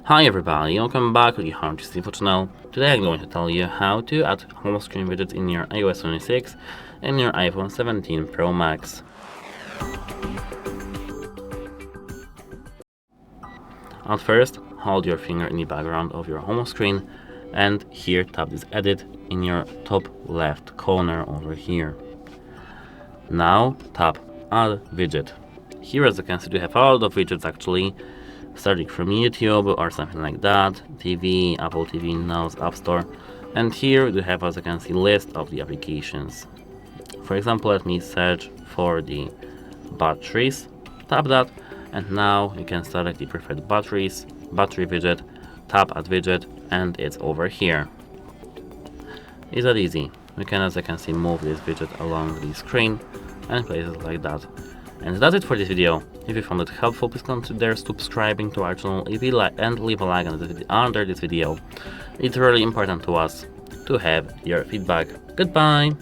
Hi everybody, welcome back to the HardReset.Info channel. Today I'm going to tell you how to add home screen widgets in your iOS 26 and your iPhone 17 Pro Max. At first, hold your finger in the background of your home screen and here tap this edit in your top left corner over here. Now tap Add Widget. Here, as you can see, you have a lot of widgets actually, starting from YouTube or something like that, TV, Apple TV, Now, App Store, and here you have, as you can see, list of the applications. For example, let me search for the batteries, tap that, and now you can select the preferred battery widget, tap Add Widget, and it's over here. Is that easy? We can, as you can see, move this widget along the screen and place it like that. And that's it for this video. If you found it helpful, please consider subscribing to our channel and leave a like under this video. It's really important to us to have your feedback. Goodbye!